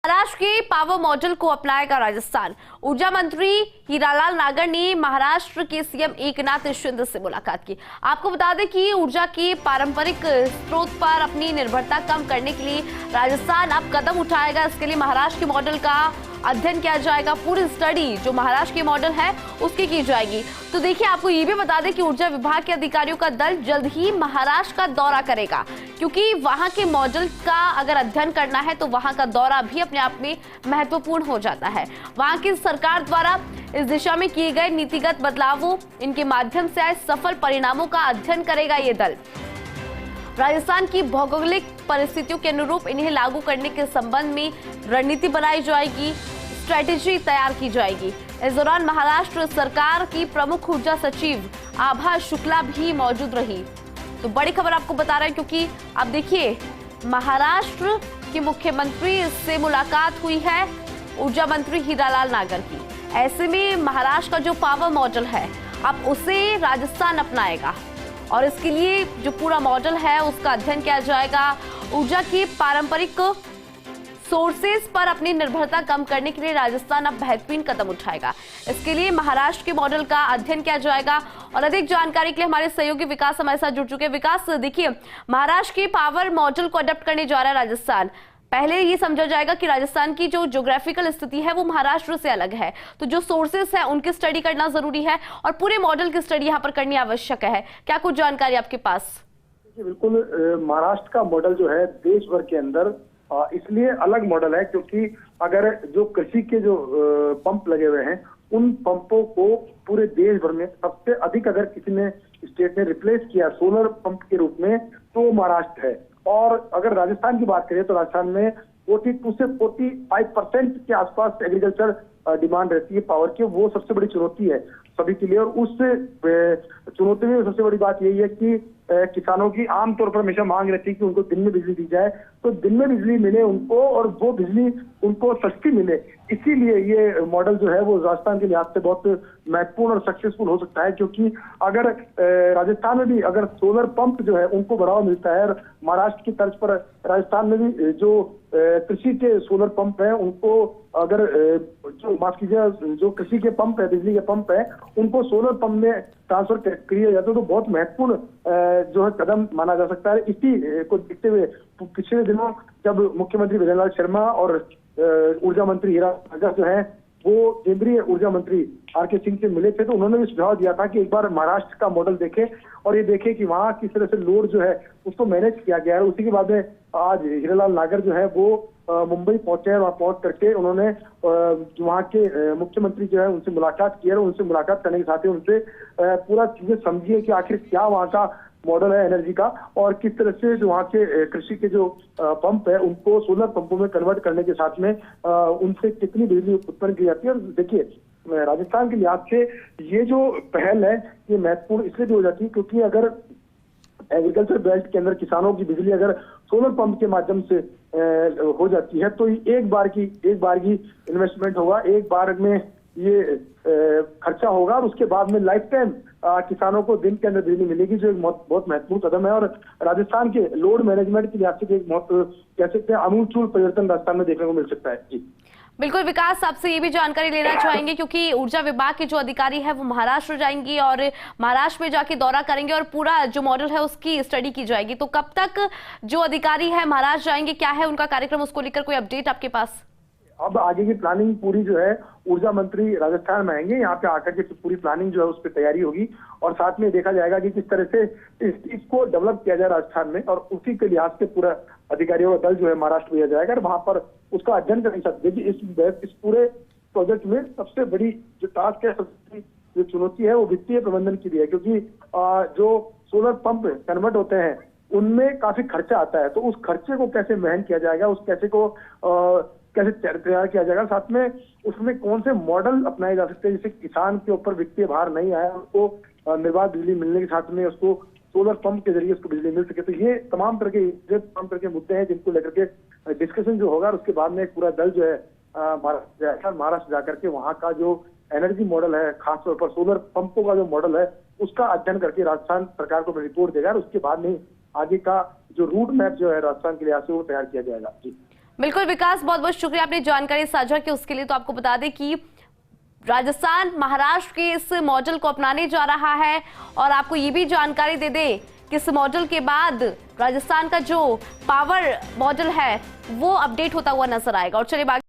महाराष्ट्र के power model को अपनाएगा राजस्थान। ऊर्जा मंत्री हीरालाल नागर ने महाराष्ट्र के सीएम एकनाथ शिंदे से मुलाकात की। आपको बता दें कि ऊर्जा के पारंपरिक स्रोत पर अपनी निर्भरता कम करने के लिए राजस्थान अब कदम उठाएगा। इसके लिए महाराष्ट्र के मॉडल का अध्ययन किया जाएगा। पूरी स्टडी जो महाराष्ट्र के मॉडल है उसकी की जाएगी। तो देखिए, आपको ये भी बता दें कि ऊर्जा विभाग के अधिकारियों का दल जल्द ही महाराष्ट्र का दौरा करेगा, क्योंकि वहां के मॉडल का अगर अध्ययन करना है तो वहां का दौरा भी अपने आप में महत्वपूर्ण हो जाता है। वहां की सरकार द्वारा इस दिशा में किए गए नीतिगत बदलावों, इनके माध्यम से आए सफल परिणामों का अध्ययन करेगा ये दल। राजस्थान की भौगोलिक परिस्थितियों के अनुरूप इन्हें लागू करने के संबंध में रणनीति बनाई जाएगी, स्ट्रेटेजी तैयार की जाएगी। इस दौरान महाराष्ट्र सरकार की प्रमुख ऊर्जा सचिव आभा शुक्ला भी मौजूद रही। तो बड़ी खबर आपको बता रहे हैं, क्योंकि अब देखिए, महाराष्ट्र के मुख्यमंत्री से मुलाकात हुई है ऊर्जा मंत्री हीरालाल नागर की। ऐसे में महाराष्ट्र का जो पावर मॉडल है अब उसे राजस्थान अपनाएगा और इसके लिए जो पूरा मॉडल है उसका अध्ययन किया जाएगा। ऊर्जा के पारंपरिक सोर्सेज पर अपनी निर्भरता कम करने के लिए राजस्थान अब बेहतरीन कदम उठाएगा। इसके लिए महाराष्ट्र के मॉडल का अध्ययन किया जाएगा। और अधिक जानकारी के लिए हमारे सहयोगी विकास हमारे साथ जुड़ चुके हैं। विकास, देखिए, महाराष्ट्र के पावर मॉडल को अडॉप्ट करने जा रहा है राजस्थान। पहले ये समझा जाएगा कि राजस्थान की जो ज्योग्राफिकल स्थिति है वो महाराष्ट्र से अलग है, तो जो सोर्सेस है उनकी स्टडी करना जरूरी है और पूरे मॉडल की स्टडी यहाँ पर करनी आवश्यक है। क्या कुछ जानकारी आपके पास? बिल्कुल, महाराष्ट्र का मॉडल जो है देश भर के अंदर इसलिए अलग मॉडल है क्योंकि अगर जो कृषि के जो पंप लगे हुए हैं उन पंपों को पूरे देश भर में सबसे अधिक अगर किसी ने स्टेट ने रिप्लेस किया सोलर पंप के रूप में तो महाराष्ट्र है। और अगर राजस्थान की बात करें तो राजस्थान में 42 से 45% के आसपास एग्रीकल्चर डिमांड रहती है पावर की। वो सबसे बड़ी चुनौती है सभी के लिए। और उस चुनौती में सबसे बड़ी बात यही है कि किसानों की आमतौर पर हमेशा मांग रहती है कि उनको दिन में बिजली दी जाए, तो दिन में बिजली मिले उनको और वो बिजली उनको सस्ती मिले। इसीलिए ये मॉडल जो है वो राजस्थान के लिहाज से बहुत महत्वपूर्ण और सक्सेसफुल हो सकता है, क्योंकि अगर राजस्थान में भी अगर सोलर पंप जो है उनको बढ़ावा मिलता है और महाराष्ट्र की तर्ज पर राजस्थान में भी जो कृषि के सोलर पंप है उनको अगर जो माफ कीजिए जो कृषि के पंप है, बिजली के पंप है, उनको सोलर पंप में ट्रांसफर किया जाता है तो बहुत महत्वपूर्ण जो है कदम माना जा सकता है। इसी को देखते हुए पिछले दिनों जब मुख्यमंत्री विजयलाल शर्मा और ऊर्जा मंत्री हीरालाल नागर जो है वो केंद्रीय ऊर्जा मंत्री आर.के. सिंह से मिले थे तो उन्होंने भी सुझाव दिया था कि एक बार महाराष्ट्र का मॉडल देखें और ये देखें कि वहाँ किस तरह से लोड जो है उसको मैनेज किया गया है। उसी के बाद में आज हीरालाल नागर जो है वो मुंबई पहुंचे हैं। वहाँ पहुंच करके उन्होंने वहाँ के मुख्यमंत्री जो है उनसे मुलाकात की है। उनसे मुलाकात करने के साथ ही उनसे पूरा चीजें समझिए कि आखिर क्या वहाँ का मॉडल है एनर्जी का और किस तरह से जो वहाँ के कृषि के जो पंप है उनको सोलर पंपों में कन्वर्ट करने के साथ में उनसे कितनी बिजली उत्पन्न की जाती है। और देखिए, राजस्थान के लिहाज से ये जो पहल है ये महत्वपूर्ण इसलिए भी हो जाती है क्योंकि अगर एग्रीकल्चर बेल्ट के अंदर किसानों की बिजली अगर सोलर पंप के माध्यम से हो जाती है तो एक बार की इन्वेस्टमेंट होगा, एक बार में ये खर्चा होगा और उसके बाद में लाइफ टाइम किसानों को दिन के अंदर बिजली मिलेगी, जो एक बहुत महत्वपूर्ण कदम है। और राजस्थान के लोड मैनेजमेंट के लिहाज से एक कह सकते हैं आमूलचूल परिवर्तन राजस्थान में देखने को मिल सकता है। जी बिल्कुल विकास, आपसे ये भी जानकारी लेना चाहेंगे क्योंकि ऊर्जा विभाग के जो अधिकारी है वो महाराष्ट्र जाएंगी और महाराष्ट्र में जाके दौरा करेंगे और पूरा जो मॉडल है उसकी स्टडी की जाएगी। तो कब तक जो अधिकारी है महाराष्ट्र जाएंगे, क्या है उनका कार्यक्रम, उसको लेकर कोई अपडेट आपके पास? अब आगे की प्लानिंग पूरी जो है ऊर्जा मंत्री राजस्थान में आएंगे, यहाँ पे आकर के पूरी प्लानिंग जो है उस पर तैयारी होगी और साथ में देखा जाएगा कि किस तरह से इस चीज को डेवलप किया जाए राजस्थान में। और उसी के लिहाज से पूरा अधिकारियों का दल जो है महाराष्ट्र भेजा जाएगा और वहां पर उसका अध्ययन करने के साथ देखिए इस पूरे प्रोजेक्ट में सबसे बड़ी जो टास्क है, सबसे जो चुनौती है वो वित्तीय प्रबंधन की भी है, क्योंकि जो सोलर पंप कन्वर्ट होते हैं उनमें काफी खर्चा आता है। तो उस खर्चे को कैसे वहन किया जाएगा, उस कैसे को कैसे तैयार किया जाएगा, साथ में उसमें कौन से मॉडल अपनाए जा सकते हैं जिससे किसान के ऊपर वित्तीय भार नहीं आया, उसको निर्बाध बिजली मिलने के साथ में उसको सोलर पंप के जरिए उसको बिजली मिल सके। तो ये तमाम तरह के मुद्दे हैं जिनको लेकर के डिस्कशन जो होगा। उसके बाद में पूरा दल जो है महाराष्ट्र जाकर के वहाँ का जो एनर्जी मॉडल है, खासतौर पर सोलर पंपों का जो मॉडल है उसका अध्ययन करके राजस्थान सरकार को रिपोर्ट देगा और उसके बाद में आगे का जो रूट मैप जो है राजस्थान के लिहाज से वो तैयार किया जाएगा। जी बिल्कुल विकास, बहुत बहुत शुक्रिया, आपने जानकारी साझा की उसके लिए। तो आपको बता दें कि राजस्थान महाराष्ट्र के इस मॉडल को अपनाने जा रहा है और आपको ये भी जानकारी दे दें कि इस मॉडल के बाद राजस्थान का जो पावर मॉडल है वो अपडेट होता हुआ नजर आएगा। और चलिए